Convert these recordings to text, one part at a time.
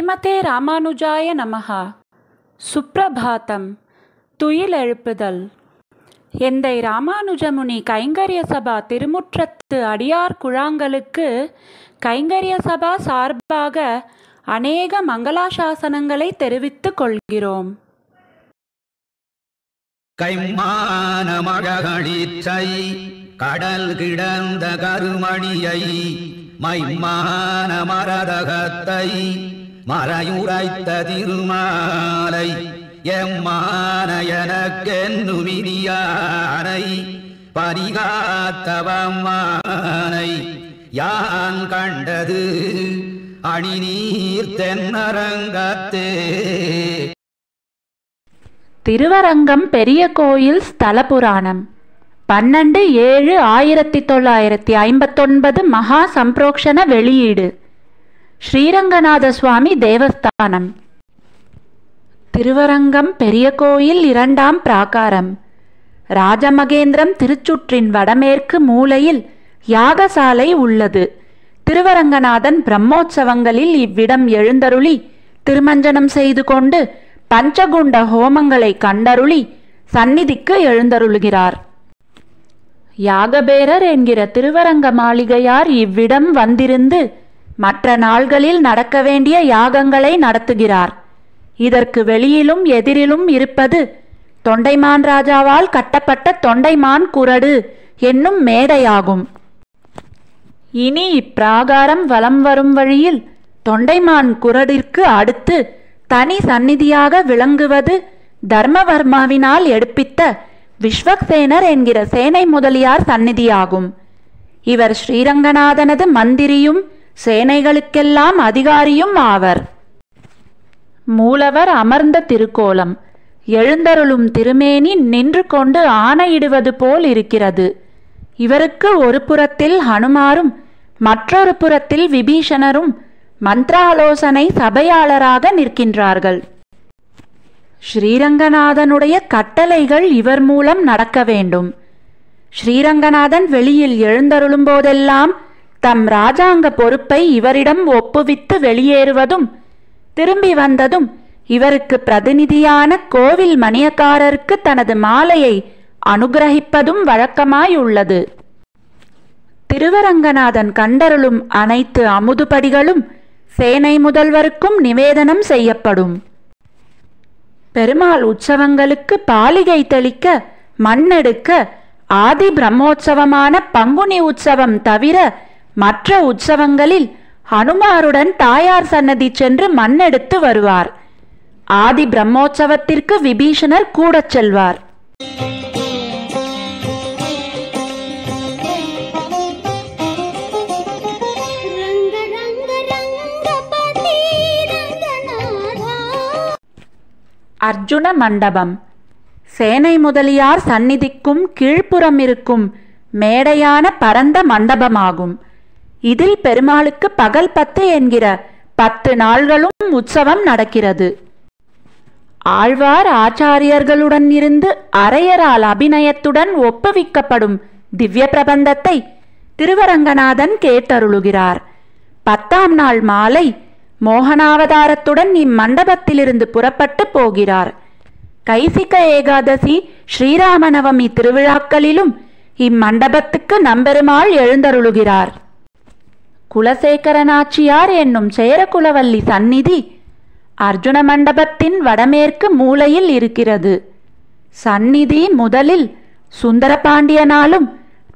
ஸ்ரீமதே ராமானுஜாய நமஹ. சுப்ரபாதம். துயில் எழுப்புதல். எந்தை ராமானுஜமுனி கைங்கரிய சபா திருமுற்றத்து அடியார் குழாங்களுக்கு கைங்கரிய சபா சார்பாக அநேக மங்களாசாசனங்களை தெரிவித்துக் கொள்கிறோம். கைமான மழகளிற்றை கடல் கிடந்த கருமணியை மைமான மரதகத்தை மறையுரைத்த திருமாலை எம்மான எனக்கென்னுமினியானை பரிகாத்தவம்மானை யான் கண்டது அணிநீர் தென்னரங்கத்தே. திருவரங்கம் பெரிய கோயில் ஸ்தல புராணம் 12/7/1959 மகா சம்பிரோக்ஷண வெளியீடு. ஸ்ரீரங்கநாத சுவாமி தேவஸ்தானம். திருவரங்கம் பெரிய கோயில் 2ஆம் பிராகாரம். ராஜமகேந்திரம் திருச்சுற்றின் வடமேற்கு மூலையில் யாகசாலை உள்ளது. திருவரங்கநாதன் பிரம்மோற்சவங்களில் இவ்விடம் எழுந்தருளி திருமஞ்சனம் செய்து கொண்டு பஞ்சகுண்ட ஹோமங்களை கண்டருளி சந்நிதிக்கு எழுந்தருளுகிறார். யாகபேரர் என்கிற திருவரங்க மாளிகையார் இவ்விடம் வந்திருந்து மற்ற நாள்களில் நடக்க வேண்டிய யாகங்களை நடத்துகிறார். இதற்கு வெளியிலும் எதிரிலும் இருப்பது தொண்டைமான் ராஜாவால் கட்டப்பட்ட தொண்டைமான் குரடு என்னும் மேடையாகும். இனி இப்பிராகாரம் வலம் வரும் வழியில் தொண்டைமான் குரடிற்கு அடுத்து தனி சந்நிதியாக விளங்குவது தர்மவர்மாவினால் எடுப்பித்த விஸ்வக்சேனர் என்கிற சேனை முதலியார் சந்நிதியாகும். இவர் ஸ்ரீரங்கநாதனது மந்திரியும் சேனைகளுக்கெல்லாம் அதிகாரியும் ஆவர். மூலவர் அமர்ந்த திருக்கோலம். எழுந்தருளும் திருமேனி நின்று கொண்டு ஆணையிடுவது போல் இருக்கிறது. இவருக்கு ஒரு புறத்தில் ஹனுமாரும் மற்றொரு புறத்தில் விபீஷணரும் மந்திராலோசனை சபையாளராக நிற்கின்றார்கள். ஸ்ரீரங்கநாதனுடைய கட்டளைகள் இவர் மூலம் நடக்க வேண்டும். ஸ்ரீரங்கநாதன் வெளியில் எழுந்தருளும் போதெல்லாம் தம் ராஜாங்க பொறுப்பை இவரிடம் ஒப்புவித்து வெளியேறுவதும் திரும்பி வந்ததும் இவருக்கு பிரதிநிதியான கோவில் மணியக்காரருக்கு தனது மாலையை அனுகிரகிப்பதும் வழக்கமாயுள்ளது. திருவரங்கநாதன் கண்டருளும் அனைத்து அமுதுபடிகளும் சேனை முதல்வருக்கும் நிவேதனம் செய்யப்படும். பெருமாள் உற்சவங்களுக்கு பாலிகை தெளிக்க மண்ணெடுக்க ஆதி பிரம்மோற்சவமான பங்குனி உற்சவம் தவிர மற்ற உற்சவங்களில் ஹனுமாருடன் தாயார் சன்னதி சென்று மண்ணெடுத்து வருவார். ஆதி பிரம்மோற்சவத்திற்கு விபீஷணர் கூட செல்வார். அர்ஜுன மண்டபம். சேனை முதலியார் சந்நிதிக்கும் கீழ்ப்புறம் இருக்கும் மேடையான பரந்த மண்டபமாகும். இதில் பெருமாளுக்கு பகல் 10 என்கிற 10 நாள்களும் உற்சவம் நடக்கிறது. ஆழ்வார் ஆச்சாரியர்களுடன் இருந்து அரையரால் அபிநயத்துடன் ஒப்புவிக்கப்படும் திவ்ய பிரபந்தத்தை திருவரங்கநாதன் கேட்டருளுகிறார். 10ஆம் நாள் மாலை மோகனாவதாரத்துடன் இம்மண்டபத்திலிருந்து புறப்பட்டு போகிறார். கைசிக ஏகாதசி ஸ்ரீராமநவமி திருவிழாக்களிலும் இம்மண்டபத்துக்கு நம்பெருமாள் எழுந்தருளுகிறார். குலசேகரநாச்சியார் என்னும் சேரகுலவல்லி சந்நிதி அர்ஜுன மண்டபத்தின் வடமேற்கு மூலையில் இருக்கிறது. சந்நிதி முதலில் சுந்தரபாண்டியனாலும்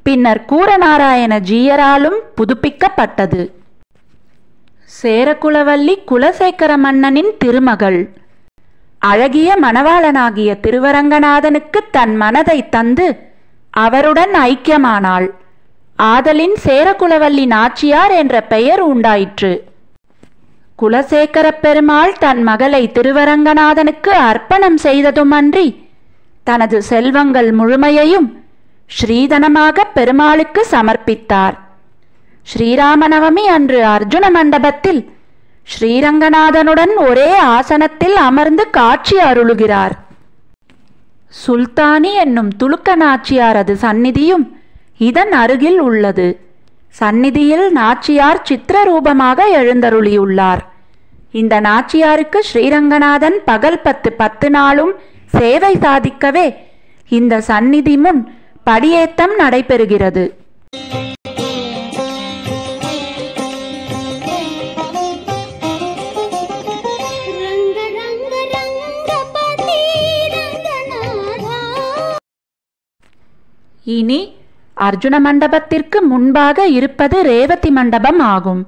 பின்னர் கூரநாராயண ஜீயராலும் புதுப்பிக்கப்பட்டது. சேரகுலவல்லி குலசேகர மன்னனின் திருமகள். அழகிய மணவாளனாகிய திருவரங்கநாதனுக்கு தன் மனதை தந்து அவருடன் ஐக்கியமானாள். ஆதலின் சேரகுலவல்லி நாச்சியார் என்ற பெயர் உண்டாயிற்று. குலசேகர பெருமாள் தன் மகளை திருவரங்கநாதனுக்கு அர்ப்பணம் செய்ததுமன்றி தனது செல்வங்கள் முழுமையையும் ஸ்ரீதனமாக பெருமாளுக்கு சமர்ப்பித்தார். ஸ்ரீராமநவமி அன்று அர்ஜுன மண்டபத்தில் ஸ்ரீரங்கநாதனுடன் ஒரே ஆசனத்தில் அமர்ந்து காட்சி அருளுகிறார். சுல்தானி என்னும் துலுக்க நாச்சியாரது சந்நிதியும் இதன் அருகில் உள்ளது. சந்நிதியில் நாச்சியார் சித்திரரூபமாக எழுந்தருளியுள்ளார். இந்த நாச்சியாருக்கு ஸ்ரீரங்கநாதன் பகல் 10 நாளும் சேவை சாதிக்கவே இந்த சந்நிதி முன் படியேத்தம் நடைபெறுகிறது. இனி அர்ஜுன மண்டபத்திற்கு முன்பாக இருப்பது ரேவதி மண்டபம் ஆகும்.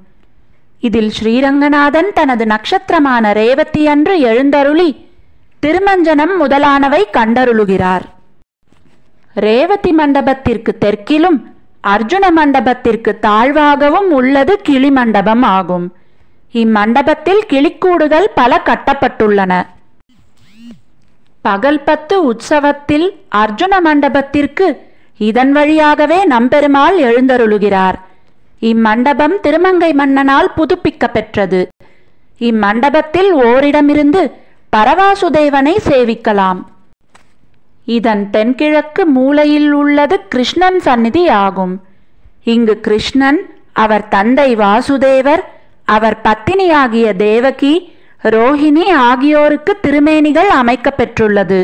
இதில் ஸ்ரீரங்கநாதன் தனது நட்சத்திரமான ரேவதி அன்று எழுந்தருளி திருமஞ்சனம் முதலானவை கண்டருளுகிறார். ரேவதி மண்டபத்திற்கு தெற்கிலும் அர்ஜுன மண்டபத்திற்கு தாழ்வாகவும் உள்ளது கிளி மண்டபம் ஆகும். இம்மண்டபத்தில் கிளிக்கூடுகள் பல கட்டப்பட்டுள்ளன. பகல் 10 உற்சவத்தில் அர்ஜுன மண்டபத்திற்கு இதன் வழியாகவே நம்பெருமாள் எழுந்தருளுகிறார். இம்மண்டபம் திருமங்கை மன்னனால் புதுப்பிக்க பெற்றது. இம்மண்டபத்தில் ஓரிடமிருந்து பரவாசுதேவனை சேவிக்கலாம். இதன் தென்கிழக்கு மூலையில் உள்ளது கிருஷ்ணன் சந்நிதி ஆகும். இங்கு கிருஷ்ணன், அவர் தந்தை வாசுதேவர், அவர் பத்தினியாகிய தேவகி, ரோஹிணி ஆகியோருக்கு திருமேனிகள் அமைக்க பெற்றுள்ளது.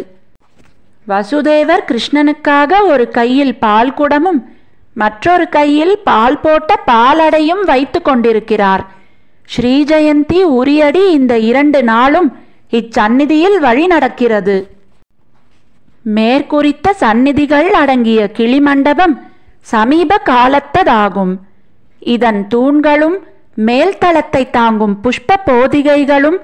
வசுதேவர் கிருஷ்ணனுக்காக ஒரு கையில் பால் குடமும் மற்றொரு கையில் பால் போட்ட பாலடையும் வைத்து கொண்டிருக்கிறார். ஸ்ரீஜெயந்தி உரியடி இந்த 2 நாளும் இச்சந்நிதியில் வழி நடக்கிறது. மேற்குறித்த சந்நிதிகள் அடங்கிய கிளிமண்டபம் சமீப காலத்ததாகும். இதன் தூண்களும் மேல்தளத்தை தாங்கும் புஷ்ப போதிகைகளும்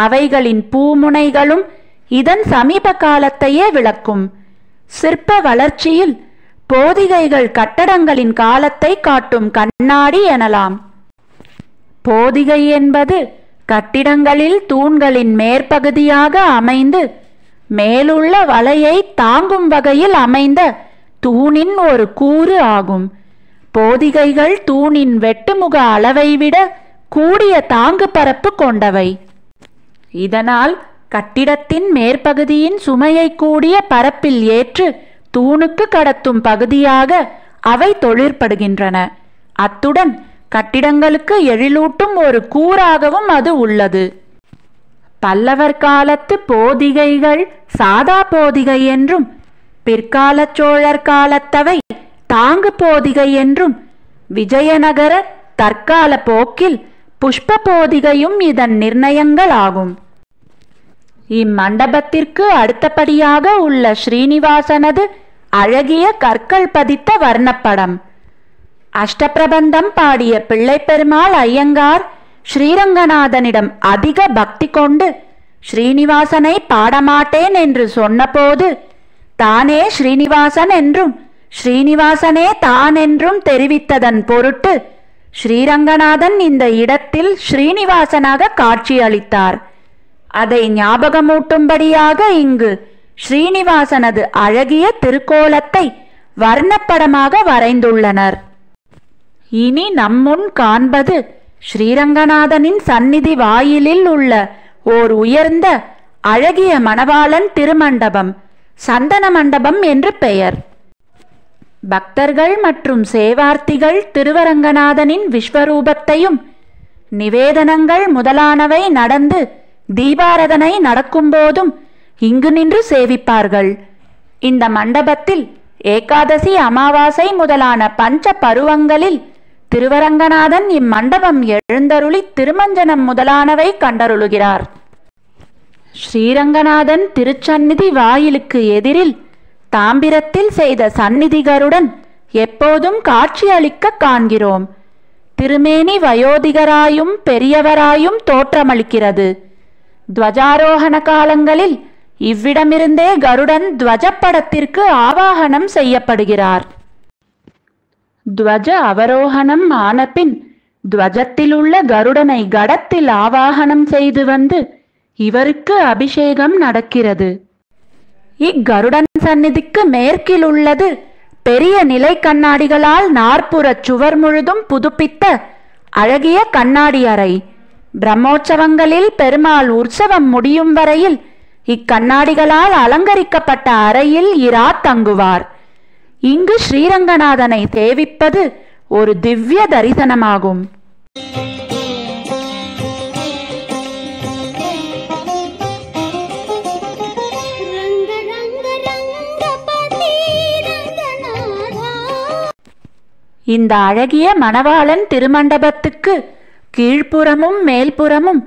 அவைகளின் பூமுனைகளும் இதன் சமீப காலத்தையே விளக்கும். சிற்ப வளர்ச்சியில் போதிகைகள் கட்டடங்களின் காலத்தை காட்டும் கண்ணாடி எனலாம். போதிகை என்பது கட்டிடங்களில் தூண்களின் மேற்பகுதியாக அமைந்து மேலுள்ள வலையை தாங்கும் வகையில் அமைந்த தூணின் ஒரு கூறு ஆகும். போதிகைகள் தூணின் வெட்டுமுக அளவை விட கூடிய தாங்கு பரப்பு கொண்டவை. இதனால் கட்டிடத்தின் மேற்பகுதியின் சுமையை கூடிய பரப்பில் ஏற்று தூணுக்கு கடத்தும் பகுதியாக அவை தொழிற்படுகின்றன. அத்துடன் கட்டிடங்களுக்கு எழிலூட்டும் ஒரு கூறாகவும் அது உள்ளது. பல்லவர் காலத்து போதிகைகள் சாதா போதிகை என்றும், பிற்கால சோழர் காலத்தவை தாங்கு போதிகை என்றும், விஜயநகர தற்கால போக்கில் புஷ்ப போதிகையும் இதன் நிர்ணயங்கள் ஆகும். இம்மண்டபத்திற்கு அடுத்தபடியாக உள்ள ஸ்ரீனிவாசனது அழகிய கற்கள் பதித்த வர்ணப்படம். அஷ்டபிரபந்தம் பாடிய பிள்ளை பெருமாள் ஐயங்கார் ஸ்ரீரங்கநாதனிடம் அதிக பக்தி கொண்டு ஸ்ரீனிவாசனை பாடமாட்டேன் என்று சொன்னபோது தானே ஸ்ரீனிவாசன் என்றும் ஸ்ரீனிவாசனே தான் என்றும் தெரிவித்ததன் பொருட்டு ஸ்ரீரங்கநாதன் இந்த இடத்தில் ஸ்ரீனிவாசனாக காட்சியளித்தார். அதை ஞாபகமூட்டும்படியாக இங்கு ஸ்ரீனிவாசனது அழகிய திருக்கோலத்தை வர்ணப்படமாக வரைந்துள்ளனர். இனி நம்முன் காண்பது ஸ்ரீரங்கநாதனின் சந்நிதி வாயிலில் உள்ள ஓர் உயர்ந்த அழகிய மணவாளன் திருமண்டபம், சந்தன மண்டபம் என்று பெயர். பக்தர்கள் மற்றும் சேவார்த்திகள் திருவரங்கநாதனின் விஸ்வரூபத்தையும் நிவேதனங்கள் முதலானவை நடந்து தீபாரதனை நடக்கும்போதும் இங்கு நின்று சேவிப்பார்கள். இந்த மண்டபத்தில் ஏகாதசி அமாவாசை முதலான பஞ்ச பருவங்களில் திருவரங்கநாதன் இம்மண்டபம் எழுந்தருளி திருமஞ்சனம் முதலானவை கண்டருளுகிறார். ஸ்ரீரங்கநாதன் திருச்சந்நிதி வாயிலுக்கு எதிரில் தாம்பிரத்தில் செய்த சந்நிதிகளுடன் எப்போதும் காட்சியளிக்க காண்கிறோம். திருமேனி வயோதிகராயும் பெரியவராயும் தோற்றமளிக்கிறது. துவஜாரோகண காலங்களில் இவ்விடமிருந்தே கருடன் துவஜப்படத்திற்கு ஆவாகனம் செய்யப்படுகிறார். துவஜ அவரோகணம் ஆனபின் துவஜத்திலுள்ள கருடனை கடத்தில் ஆவாகனம் செய்து வந்து இவருக்கு அபிஷேகம் நடக்கிறது. இக்கருடன் சந்நிதிக்கு மேற்கில் உள்ளது பெரிய நிலை கண்ணாடிகளால் நாற்புற சுவர் முழுதும் புதுப்பித்த அழகிய கண்ணாடி அறை. பிரம்மோற்சவங்களில் பெருமாள் உற்சவம் முடியும் வரையில் இக்கண்ணாடிகளால் அலங்கரிக்கப்பட்ட அறையில் இரா தங்குவார். இங்கு ஸ்ரீரங்கநாதனை சேவிப்பது ஒரு திவ்ய தரிசனமாகும். இந்த அழகிய மணவாளன் திருமண்டபத்துக்கு கீழ்ப்புறமும் மேல்புறமும்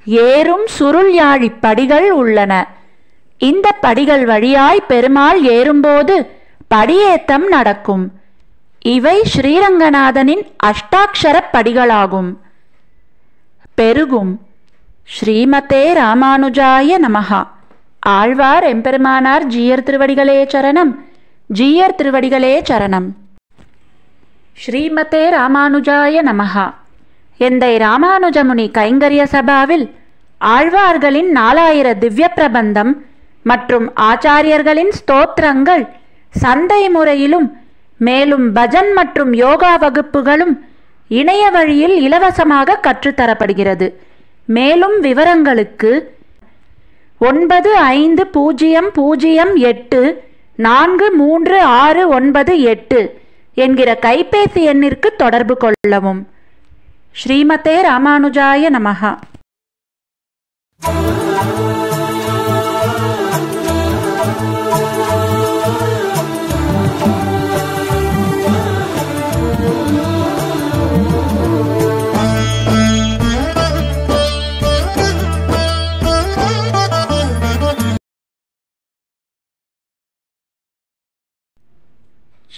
ஏறும் சுருள் யாழி படிகள் உள்ளன. இந்த படிகள் வழியாய் பெருமாள் ஏறும்போது படியேத்தம் நடக்கும். இவை ஸ்ரீரங்கநாதனின் அஷ்டாட்சர படிகளாகும். பெருகும். ஸ்ரீமதே ராமானுஜாய நமஹா. ஆழ்வார் எம்பெருமானார் ஜீயர் திருவடிகளே சரணம். ஜீயர் திருவடிகளே சரணம். ஸ்ரீமதே ராமானுஜாய நமஹா. எந்தை ராமானுஜமுனி கைங்கரிய சபாவில் ஆழ்வார்களின் 4000 திவ்ய பிரபந்தம் மற்றும் ஆச்சாரியர்களின் ஸ்தோத்திரங்கள் சந்தை முறையிலும் மேலும் பஜன் மற்றும் யோகா வகுப்புகளும் இணைய வழியில் இலவசமாக கற்றுத்தரப்படுகிறது. மேலும் விவரங்களுக்கு 9508436698 என்கிற கைபேசி எண்ணிற்கு தொடர்பு கொள்ளவும். ஸ்ரீமதே ராமானுஜாய நமஹா.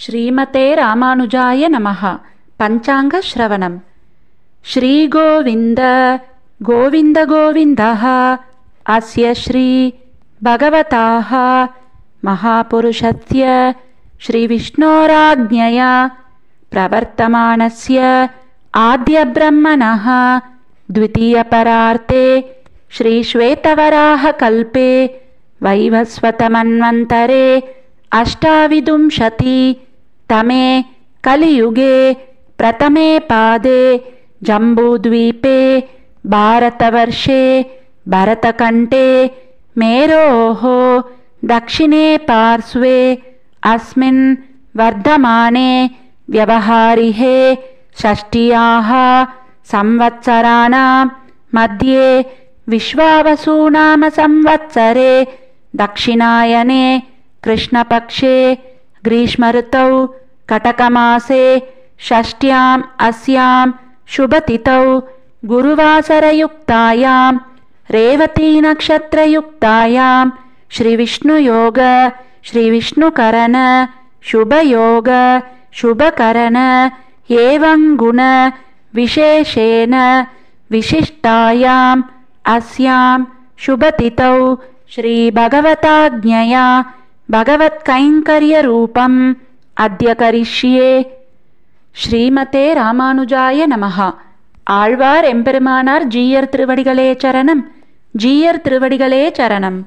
ஸ்ரீமதே ராமானுஜாய நமஹா. பஞ்சாங்க ஸ்ரவணம். ஸ்ரீ கோவிந்த கோவிந்த கோவிந்தஹ அஸ்ய ஸ்ரீ பகவதாஹ மகாபுருஷஸ்ய ஸ்ரீ விஷ்ணோராஜ்ஞயா பிரவர்த்தமானஸ்ய ஆத்ய பிரம்மணஹ த்விதீய பரார்த்தே ஸ்ரீ ஸ்வேதவராஹ கல்பே வைவஸ்வதமன்வந்தரே अष्टाविंशति तमे कलियुगे प्रथमे पादे जम्बूद्वीपे भारतवर्षे भरतकण्ठे मेरोः दक्षिणे पार्श्वे अस्मिन् वर्धमाने व्यवहारिहे षष्ट्याः संवत्सराणां मध्ये विश्वावसुनाम संवत्सरे दक्षिणायने कृष्णपक्षे ग्रीष्मऋतौ कटकमासे षष्ट्याम् अस्यां शुभतिथौ गुरुवासरयुक्तायां रेवतीनक्षत्रयुक्तायां श्रीविष्णुयोग श्रीविष्णुकरण शुभयोग शुभकरण एवं गुण विशेषेण विशिष्टायाम् अस्यां शुभतिथौ श्रीभगवताज्ञया भगवत्कैङ्कर्यरूपम् अद्य करिष्ये. ஸ்ரீமதே ராமானுஜாய நமஹா. ஆழ்வார் எம்பெருமானார் ஜீயர் திருவடிகளே சரணம். ஜீயர் திருவடிகளே சரணம்.